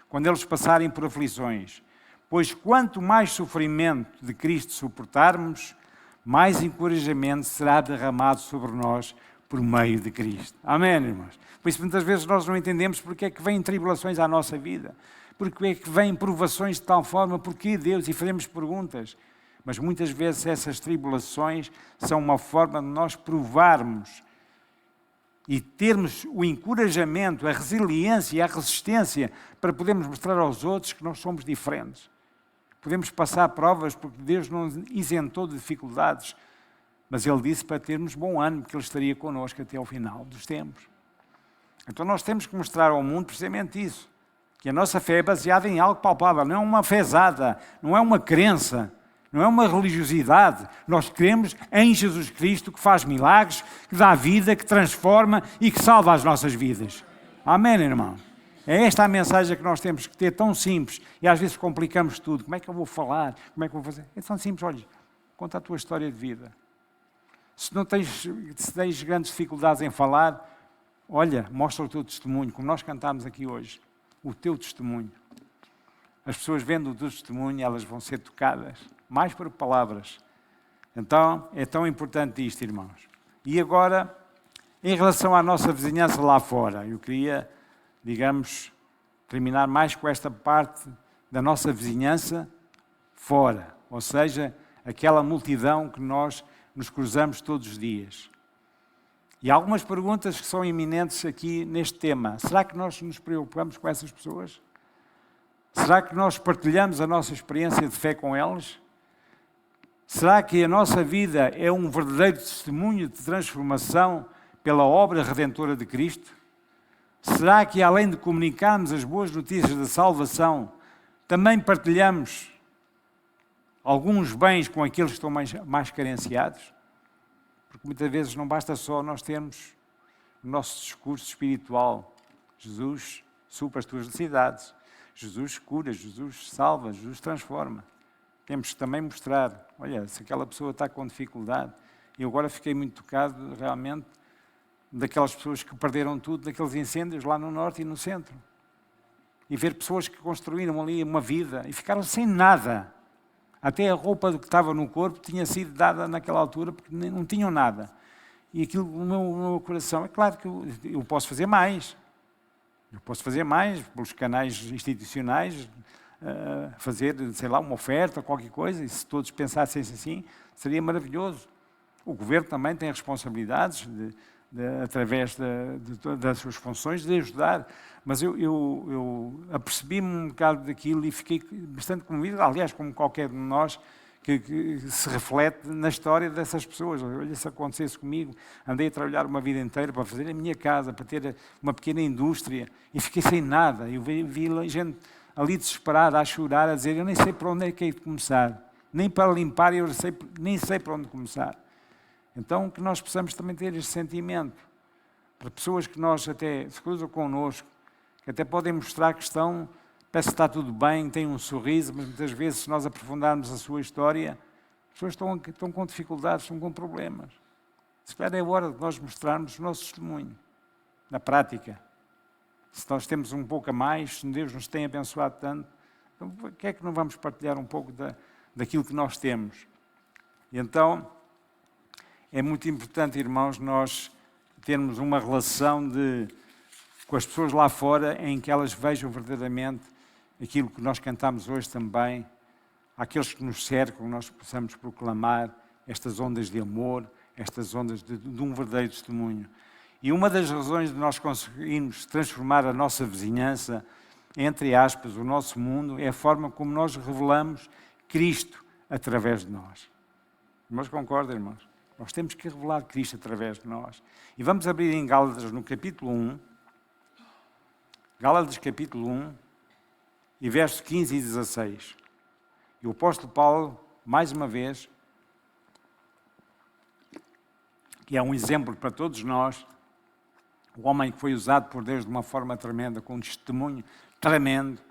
Quando eles passarem por aflições. Pois quanto mais sofrimento de Cristo suportarmos, mais encorajamento será derramado sobre nós por meio de Cristo. Amém, irmãos? Por isso muitas vezes nós não entendemos porque é que vêm tribulações à nossa vida. Porque é que vêm provações de tal forma, porquê Deus? E fazemos perguntas. Mas muitas vezes essas tribulações são uma forma de nós provarmos e termos o encorajamento, a resiliência e a resistência para podermos mostrar aos outros que nós somos diferentes. Podemos passar provas porque Deus não nos isentou de dificuldades, mas Ele disse para termos bom ânimo, que Ele estaria connosco até ao final dos tempos. Então nós temos que mostrar ao mundo precisamente isso, que a nossa fé é baseada em algo palpável, não é uma fezada, não é uma crença, não é uma religiosidade. Nós cremos em Jesus Cristo, que faz milagres, que dá vida, que transforma e que salva as nossas vidas. Amém, irmão? É esta a mensagem que nós temos que ter, tão simples, e às vezes complicamos tudo. Como é que eu vou falar? Como é que eu vou fazer? É tão simples, olha, conta a tua história de vida. Se tens grandes dificuldades em falar, olha, mostra o teu testemunho, como nós cantamos aqui hoje, o teu testemunho. As pessoas vendo o teu testemunho, elas vão ser tocadas, mais por palavras. Então, é tão importante isto, irmãos. E agora, em relação à nossa vizinhança lá fora, eu queria, digamos, terminar mais com esta parte da nossa vizinhança fora, ou seja, aquela multidão que nós nos cruzamos todos os dias. E há algumas perguntas que são iminentes aqui neste tema. Será que nós nos preocupamos com essas pessoas? Será que nós partilhamos a nossa experiência de fé com elas? Será que a nossa vida é um verdadeiro testemunho de transformação pela obra redentora de Cristo? Será que, além de comunicarmos as boas notícias da salvação, também partilhamos alguns bens com aqueles que estão mais carenciados? Porque muitas vezes não basta só nós termos o nosso discurso espiritual. Jesus supra as tuas necessidades. Jesus cura, Jesus salva, Jesus transforma. Temos que também mostrar, olha, se aquela pessoa está com dificuldade. Eu agora fiquei muito tocado, realmente, daquelas pessoas que perderam tudo, daqueles incêndios lá no norte e no centro. E ver pessoas que construíram ali uma vida e ficaram sem nada. Até a roupa que estava no corpo tinha sido dada naquela altura, porque não tinham nada. E aquilo no meu coração, é claro que eu posso fazer mais. Eu posso fazer mais pelos canais institucionais, fazer, sei lá, uma oferta, qualquer coisa, e se todos pensassem assim, seria maravilhoso. O governo também tem responsabilidades, através das suas funções, de ajudar. Mas eu apercebi-me um bocado daquilo e fiquei bastante comovido, aliás, como qualquer de nós, que se reflete na história dessas pessoas. Olha, se acontecesse comigo, andei a trabalhar uma vida inteira para fazer a minha casa, para ter uma pequena indústria, e fiquei sem nada. Eu vi gente ali desesperada, a chorar, a dizer, eu nem sei para onde é que hei de começar, nem para limpar, nem sei para onde começar. Então, que nós possamos também ter este sentimento, para pessoas que nós até se cruzam connosco, que até podem mostrar que estão, parece que está tudo bem, têm um sorriso, mas muitas vezes, se nós aprofundarmos a sua história, as pessoas estão com dificuldades, estão com problemas. Se calhar é hora de nós mostrarmos o nosso testemunho, na prática. Se nós temos um pouco a mais, se Deus nos tem abençoado tanto, então, por que é que não vamos partilhar um pouco daquilo que nós temos? E então, é muito importante, irmãos, nós termos uma relação com as pessoas lá fora em que elas vejam verdadeiramente aquilo que nós cantamos hoje também, aqueles que nos cercam, nós possamos proclamar estas ondas de amor, estas ondas de um verdadeiro testemunho. E uma das razões de nós conseguirmos transformar a nossa vizinhança, entre aspas, o nosso mundo, é a forma como nós revelamos Cristo através de nós. Irmãos, concordam, irmãos? Nós temos que revelar Cristo através de nós. E vamos abrir em Gálatas, no capítulo 1, Gálatas capítulo 1, e versos 15 e 16. E o apóstolo Paulo, mais uma vez, que é um exemplo para todos nós, o homem que foi usado por Deus de uma forma tremenda, com um testemunho tremendo,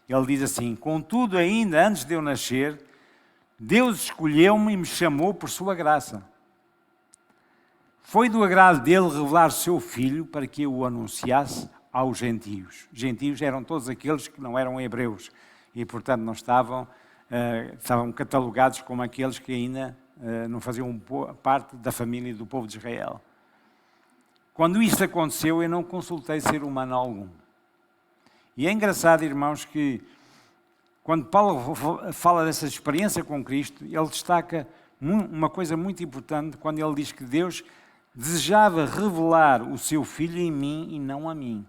ele diz assim, contudo, ainda antes de eu nascer, Deus escolheu-me e me chamou por sua graça. Foi do agrado dele revelar o seu Filho para que eu o anunciasse aos gentios. Gentios eram todos aqueles que não eram hebreus e, portanto, não estavam catalogados como aqueles que ainda não faziam parte da família do povo de Israel. Quando isso aconteceu, eu não consultei ser humano algum. E é engraçado, irmãos, que quando Paulo fala dessa experiência com Cristo, ele destaca uma coisa muito importante quando ele diz que Deus desejava revelar o seu Filho em mim e não a mim.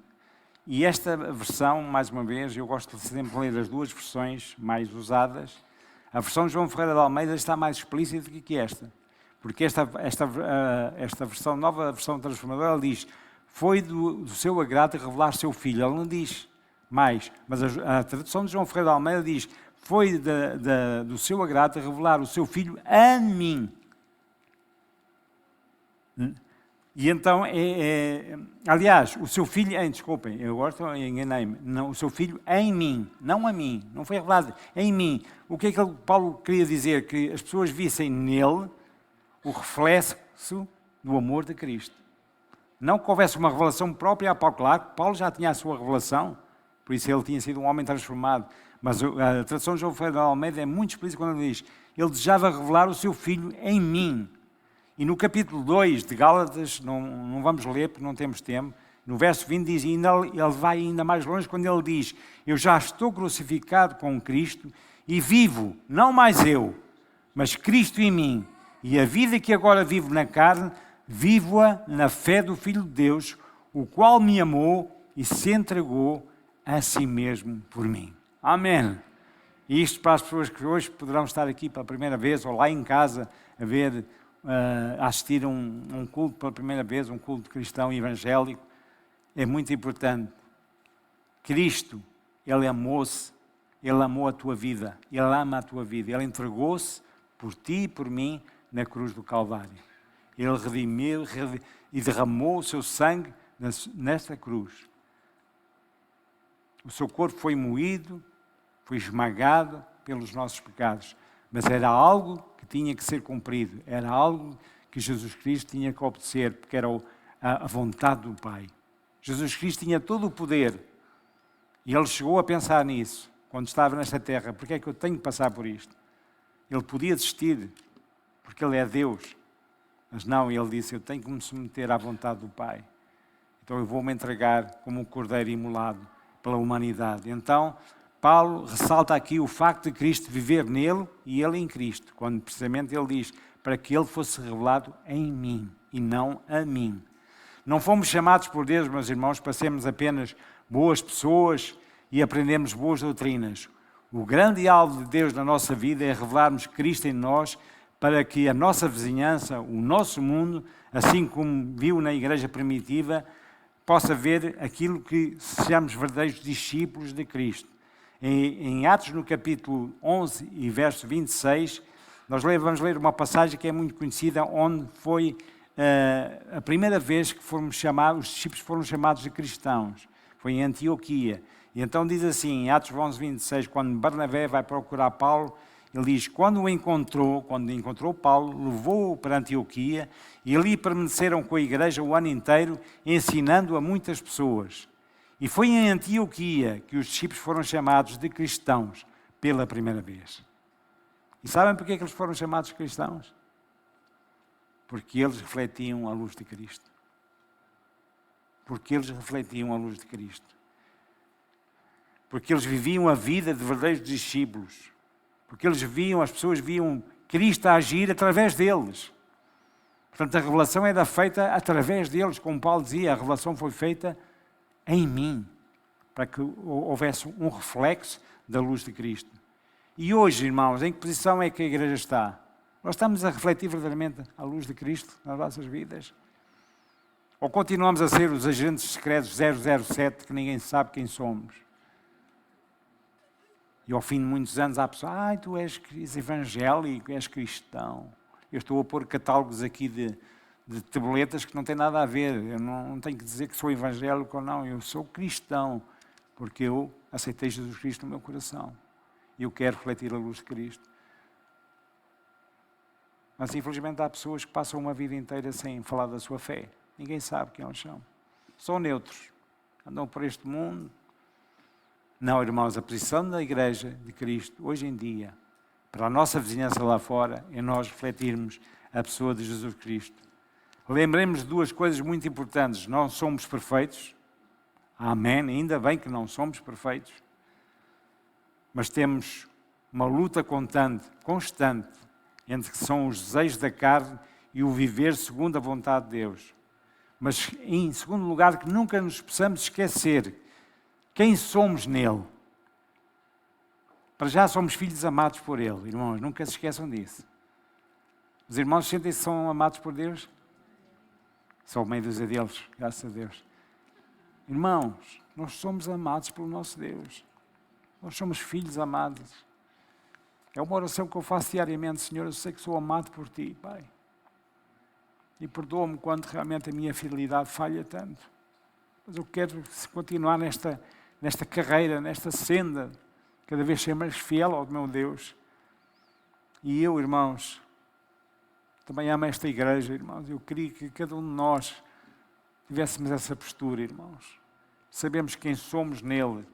E esta versão, mais uma vez, eu gosto de sempre ler as duas versões mais usadas. A versão de João Ferreira de Almeida está mais explícita do que esta. Porque esta versão, nova versão transformadora, ela diz, foi do seu agrado revelar seu Filho. Ela não diz mais, mas a tradução de João Ferreira de Almeida diz, foi do seu agrado revelar o seu Filho a mim. E então, aliás, o seu Filho, desculpem, eu agora enganei-me, não, o seu Filho em mim, não a mim, não foi revelado, em mim. O que é que Paulo queria dizer? Que as pessoas vissem nele o reflexo do amor de Cristo. Não que houvesse uma revelação própria a Paulo, claro, Paulo já tinha a sua revelação, por isso ele tinha sido um homem transformado. Mas a tradução de João Ferreira de Almeida é muito explícita quando ele diz, ele desejava revelar o seu Filho em mim. E no capítulo 2 de Gálatas, não vamos ler porque não temos tempo, No verso 20 diz, ainda, ele vai ainda mais longe quando ele diz, eu já estou crucificado com Cristo e vivo, não mais eu, mas Cristo em mim. E a vida que agora vivo na carne, vivo-a na fé do Filho de Deus, o qual me amou e se entregou a si mesmo por mim. Amém. E isto para as pessoas que hoje poderão estar aqui pela primeira vez ou lá em casa a assistir a um culto pela primeira vez, um culto cristão evangélico, é muito importante. Cristo, Ele amou-se, Ele amou a tua vida, Ele ama a tua vida, Ele entregou-se por ti e por mim na cruz do Calvário. Ele redimiu e derramou o seu sangue nesta cruz. O seu corpo foi moído, foi esmagado pelos nossos pecados, mas era algo que tinha que ser cumprido, era algo que Jesus Cristo tinha que obedecer, porque era a vontade do Pai. Jesus Cristo tinha todo o poder e Ele chegou a pensar nisso, quando estava nesta terra, porque é que eu tenho que passar por isto? Ele podia desistir, porque Ele é Deus, mas não, Ele disse, eu tenho que me submeter à vontade do Pai. Então eu vou-me entregar como um cordeiro imolado pela humanidade. Então, Paulo ressalta aqui o facto de Cristo viver nele e ele em Cristo, quando precisamente ele diz, para que ele fosse revelado em mim e não a mim. Não fomos chamados por Deus, meus irmãos, para sermos apenas boas pessoas e aprendermos boas doutrinas. O grande alvo de Deus na nossa vida é revelarmos Cristo em nós para que a nossa vizinhança, o nosso mundo, assim como viu na igreja primitiva, possa ver aquilo que sejamos verdadeiros discípulos de Cristo. Em Atos, no capítulo 11 e verso 26, nós vamos ler uma passagem que é muito conhecida, onde foi a primeira vez que os discípulos foram chamados de cristãos. Foi em Antioquia. E então diz assim, em Atos 11, 26, quando Barnabé vai procurar Paulo, ele diz, quando encontrou Paulo, levou-o para Antioquia e ali permaneceram com a igreja o ano inteiro, ensinando a muitas pessoas. E foi em Antioquia que os discípulos foram chamados de cristãos pela primeira vez. E sabem porquê que eles foram chamados cristãos? Porque eles refletiam a luz de Cristo. Porque eles refletiam a luz de Cristo. Porque eles viviam a vida de verdadeiros discípulos. Porque as pessoas viam Cristo a agir através deles. Portanto, a revelação era feita através deles, como Paulo dizia, a revelação foi feita em mim, para que houvesse um reflexo da luz de Cristo. E hoje, irmãos, em que posição é que a igreja está? Nós estamos a refletir verdadeiramente a luz de Cristo nas nossas vidas? Ou continuamos a ser os agentes secretos 007 que ninguém sabe quem somos? E ao fim de muitos anos há pessoas, tu és evangélico, és cristão. Eu estou a pôr catálogos aqui de tabletas que não têm nada a ver. Eu não tenho que dizer que sou evangélico ou não, eu sou cristão, porque eu aceitei Jesus Cristo no meu coração. E eu quero refletir a luz de Cristo. Mas infelizmente há pessoas que passam uma vida inteira sem falar da sua fé. Ninguém sabe quem eles são. São neutros. Andam por este mundo. Não, irmãos, a posição da igreja de Cristo, hoje em dia, para a nossa vizinhança lá fora, é nós refletirmos a pessoa de Jesus Cristo. Lembremos de duas coisas muito importantes. Não somos perfeitos. Amém. Ainda bem que não somos perfeitos. Mas temos uma luta constante, entre que são os desejos da carne e o viver segundo a vontade de Deus. Mas, em segundo lugar, que nunca nos possamos esquecer quem somos nele. Para já somos filhos amados por Ele, irmãos, nunca se esqueçam disso. Os irmãos sentem-se que são amados por Deus? Só meia dúzia deles, graças a Deus. Irmãos, nós somos amados pelo nosso Deus. Nós somos filhos amados. É uma oração que eu faço diariamente, Senhor, eu sei que sou amado por Ti, Pai. E perdoa-me quando realmente a minha fidelidade falha tanto. Mas eu quero continuar nesta carreira, nesta senda, cada vez ser mais fiel ao meu Deus. E eu, irmãos, também amo esta igreja, irmãos. Eu queria que cada um de nós tivéssemos essa postura, irmãos. Sabemos quem somos nele.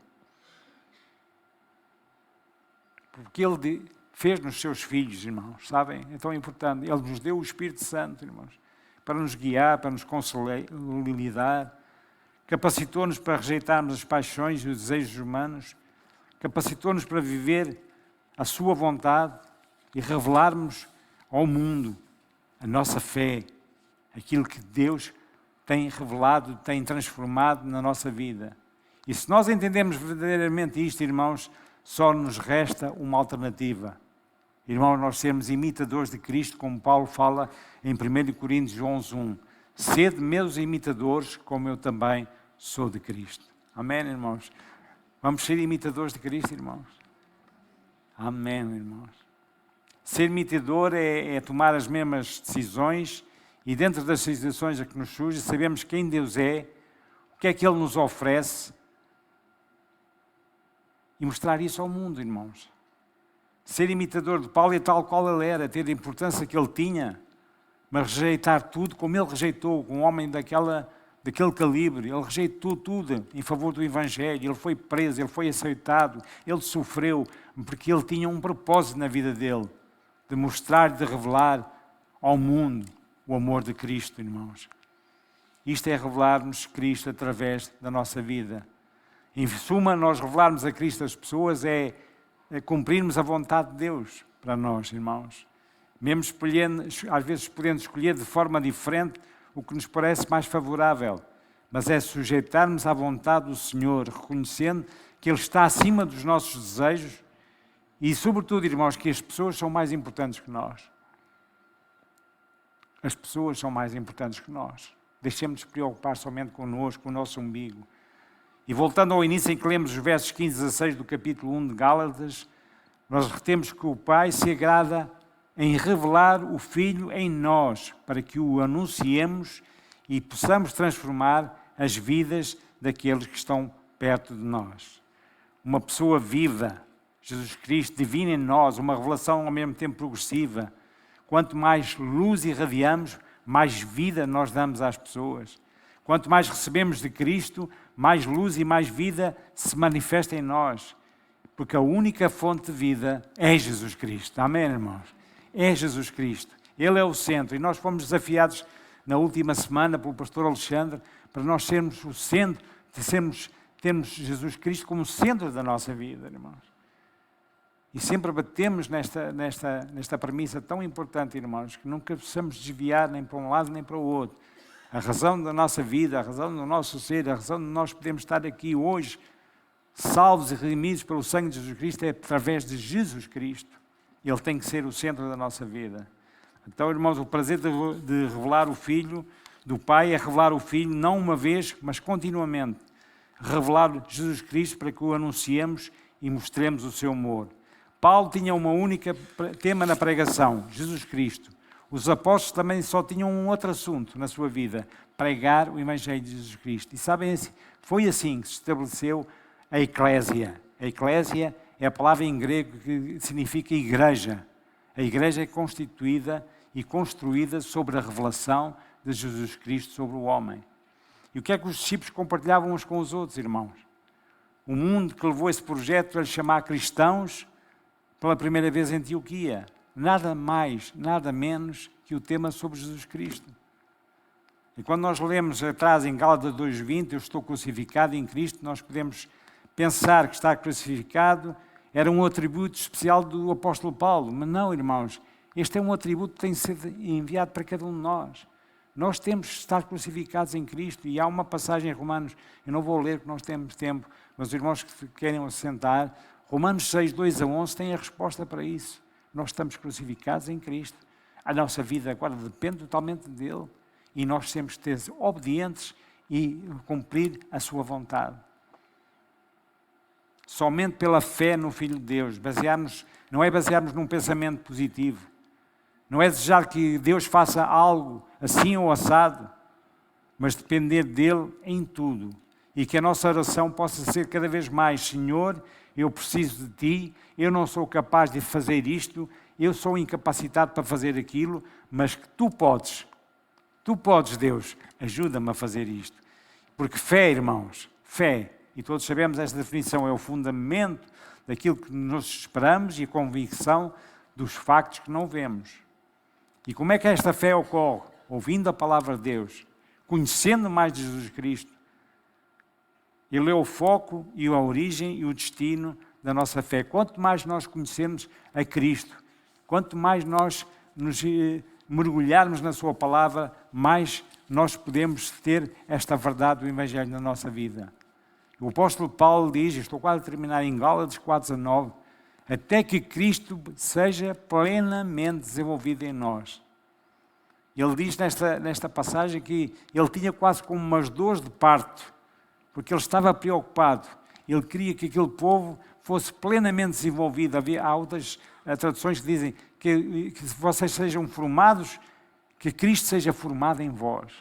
Porque Ele fez nos seus filhos, irmãos, sabem? É tão importante. Ele nos deu o Espírito Santo, irmãos, para nos guiar, para nos consolidar. capacitou-nos para rejeitarmos as paixões e os desejos humanos, capacitou-nos para viver a sua vontade e revelarmos ao mundo a nossa fé, aquilo que Deus tem revelado, tem transformado na nossa vida. E se nós entendemos verdadeiramente isto, irmãos, só nos resta uma alternativa. Irmãos, nós sermos imitadores de Cristo, como Paulo fala em 1 Coríntios 11:1. Sede meus imitadores, como eu também sou de Cristo. Amém, irmãos? Vamos ser imitadores de Cristo, irmãos? Amém, irmãos? Ser imitador é tomar as mesmas decisões e dentro das situações a que nos surgem, sabemos quem Deus é, o que é que Ele nos oferece e mostrar isso ao mundo, irmãos. Ser imitador de Paulo é tal qual ele era, ter a importância que ele tinha, mas rejeitar tudo como ele rejeitou, um homem daquele calibre. Ele rejeitou tudo em favor do Evangelho, ele foi preso, ele foi aceitado, ele sofreu, porque ele tinha um propósito na vida dele, de mostrar e de revelar ao mundo o amor de Cristo, irmãos. Isto é revelarmos Cristo através da nossa vida. Em suma, nós revelarmos a Cristo às pessoas é cumprirmos a vontade de Deus para nós, irmãos. Mesmo escolhendo, às vezes podendo escolher de forma diferente o que nos parece mais favorável, mas é sujeitarmos à vontade do Senhor, reconhecendo que Ele está acima dos nossos desejos e, sobretudo, irmãos, que as pessoas são mais importantes que nós. As pessoas são mais importantes que nós. Deixemos de preocupar somente connosco, com o nosso umbigo. E voltando ao início em que lemos os versos 15 e 16 do capítulo 1 de Gálatas, nós retemos que o Pai se agrada em revelar o Filho em nós, para que o anunciemos e possamos transformar as vidas daqueles que estão perto de nós. Uma pessoa viva, Jesus Cristo, divino em nós, uma revelação ao mesmo tempo progressiva. Quanto mais luz irradiamos, mais vida nós damos às pessoas. Quanto mais recebemos de Cristo, mais luz e mais vida se manifesta em nós. Porque a única fonte de vida é Jesus Cristo. Amém, irmãos? É Jesus Cristo. Ele é o centro. E nós fomos desafiados na última semana pelo pastor Alexandre para nós sermos o centro, termos Jesus Cristo como centro da nossa vida, irmãos. E sempre batemos nesta premissa tão importante, irmãos, que nunca possamos desviar nem para um lado nem para o outro. A razão da nossa vida, a razão do nosso ser, a razão de nós podermos estar aqui hoje, salvos e redimidos pelo sangue de Jesus Cristo, é através de Jesus Cristo. Ele tem que ser o centro da nossa vida. Então, irmãos, o prazer de revelar o Filho do Pai é revelar o Filho não uma vez, mas continuamente. Revelar Jesus Cristo para que o anunciemos e mostremos o seu amor. Paulo tinha uma única tema na pregação, Jesus Cristo. Os apóstolos também só tinham um outro assunto na sua vida, pregar o Evangelho de Jesus Cristo. E sabem, foi assim que se estabeleceu a Eclésia. A Eclésia é a palavra em grego que significa igreja. A igreja é constituída e construída sobre a revelação de Jesus Cristo sobre o homem. E o que é que os discípulos compartilhavam uns com os outros, irmãos? O mundo que levou esse projeto para lhe chamar cristãos pela primeira vez em Antioquia. Nada mais, nada menos que o tema sobre Jesus Cristo. E quando nós lemos atrás em Gálatas 2:20, eu estou crucificado em Cristo, nós podemos pensar que estar crucificado era um atributo especial do apóstolo Paulo. Mas não, irmãos, este é um atributo que tem de ser enviado para cada um de nós. Nós temos de estar crucificados em Cristo e há uma passagem em Romanos, eu não vou ler porque nós temos tempo, mas os irmãos que querem assentar, Romanos 6:2-11 tem a resposta para isso. Nós estamos crucificados em Cristo. A nossa vida agora depende totalmente dele e nós temos de ser obedientes e cumprir a sua vontade. Somente pela fé no Filho de Deus, não é basearmos num pensamento positivo, não é desejar que Deus faça algo assim ou assado, mas depender dele em tudo e que a nossa oração possa ser cada vez mais: Senhor, eu preciso de Ti, eu não sou capaz de fazer isto, eu sou incapacitado para fazer aquilo, mas que Tu podes, Deus, ajuda-me a fazer isto. Porque fé, irmãos, fé, e todos sabemos esta definição, é o fundamento daquilo que nos esperamos e a convicção dos factos que não vemos. E como é que esta fé ocorre? Ouvindo a palavra de Deus, conhecendo mais de Jesus Cristo, Ele é o foco e a origem e o destino da nossa fé. Quanto mais nós conhecermos a Cristo, quanto mais nós nos mergulharmos na sua palavra, mais nós podemos ter esta verdade do Evangelho na nossa vida. O apóstolo Paulo diz, estou quase a terminar em Gálatas 4:19, até que Cristo seja plenamente desenvolvido em nós. Ele diz nesta passagem que ele tinha quase como umas dores de parto, porque ele estava preocupado. Ele queria que aquele povo fosse plenamente desenvolvido. Há outras traduções que dizem que vocês sejam formados, que Cristo seja formado em vós.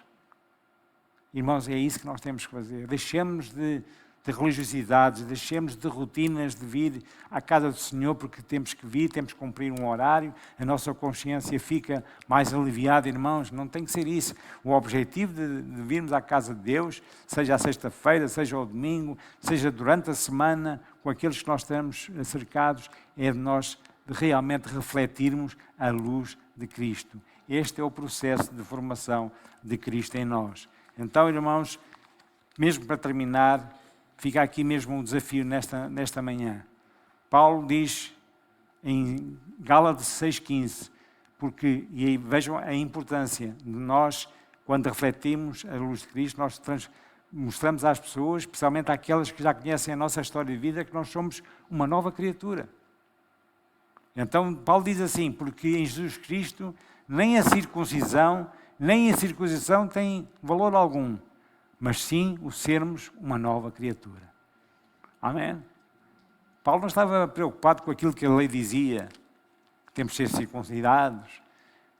Irmãos, é isso que nós temos que fazer. Deixemos de religiosidades, deixemos de rotinas de vir à casa do Senhor porque temos que vir, temos que cumprir um horário, a nossa consciência fica mais aliviada, irmãos, não tem que ser isso. O objetivo de virmos à casa de Deus, seja à sexta-feira, seja ao domingo, seja durante a semana, com aqueles que nós estamos cercados, é de nós realmente refletirmos a luz de Cristo. Este é o processo de formação de Cristo em nós. Então, irmãos, mesmo para terminar, fica aqui mesmo um desafio nesta manhã. Paulo diz em Gálatas 6:15, e aí vejam a importância de nós, quando refletimos a luz de Cristo, nós mostramos às pessoas, especialmente àquelas que já conhecem a nossa história de vida, que nós somos uma nova criatura. Então, Paulo diz assim, porque em Jesus Cristo nem a circuncisão, nem a circuncisão tem valor algum, mas sim o sermos uma nova criatura. Amém? Paulo não estava preocupado com aquilo que a lei dizia, que temos de ser circuncidados.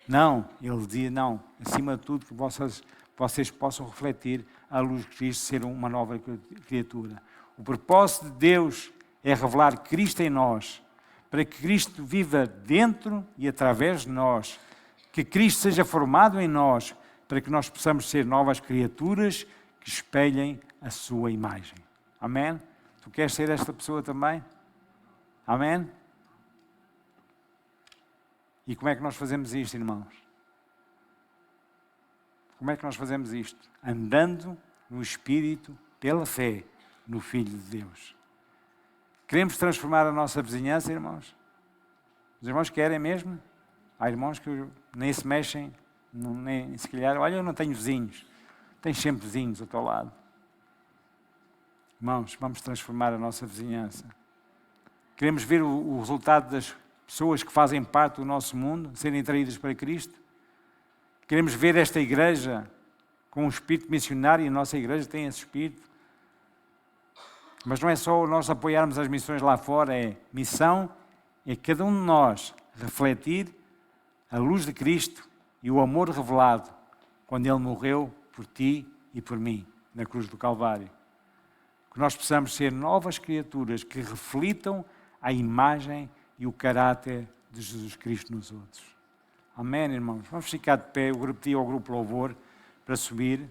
Não, ele dizia, não, acima de tudo que vocês possam refletir a luz de Cristo, ser uma nova criatura. O propósito de Deus é revelar Cristo em nós, para que Cristo viva dentro e através de nós, que Cristo seja formado em nós, para que nós possamos ser novas criaturas que espelhem a sua imagem. Amém? Tu queres ser esta pessoa também? Amém? E como é que nós fazemos isto, irmãos? Como é que nós fazemos isto? Andando no Espírito, pela fé, no Filho de Deus. Queremos transformar a nossa vizinhança, irmãos? Os irmãos querem mesmo? Há irmãos que nem se mexem, nem se calhar, olha, eu não tenho vizinhos. Tens sempre vizinhos ao teu lado. Irmãos, vamos transformar a nossa vizinhança. Queremos ver o resultado das pessoas que fazem parte do nosso mundo serem atraídas para Cristo. Queremos ver esta igreja com um espírito missionário, e a nossa igreja tem esse espírito. Mas não é só nós apoiarmos as missões lá fora, missão é cada um de nós refletir a luz de Cristo e o amor revelado quando Ele morreu por ti e por mim, na cruz do Calvário. Que nós possamos ser novas criaturas que reflitam a imagem e o caráter de Jesus Cristo nos outros. Amém, irmãos? Vamos ficar de pé, eu pedi ao grupo Louvor para subir.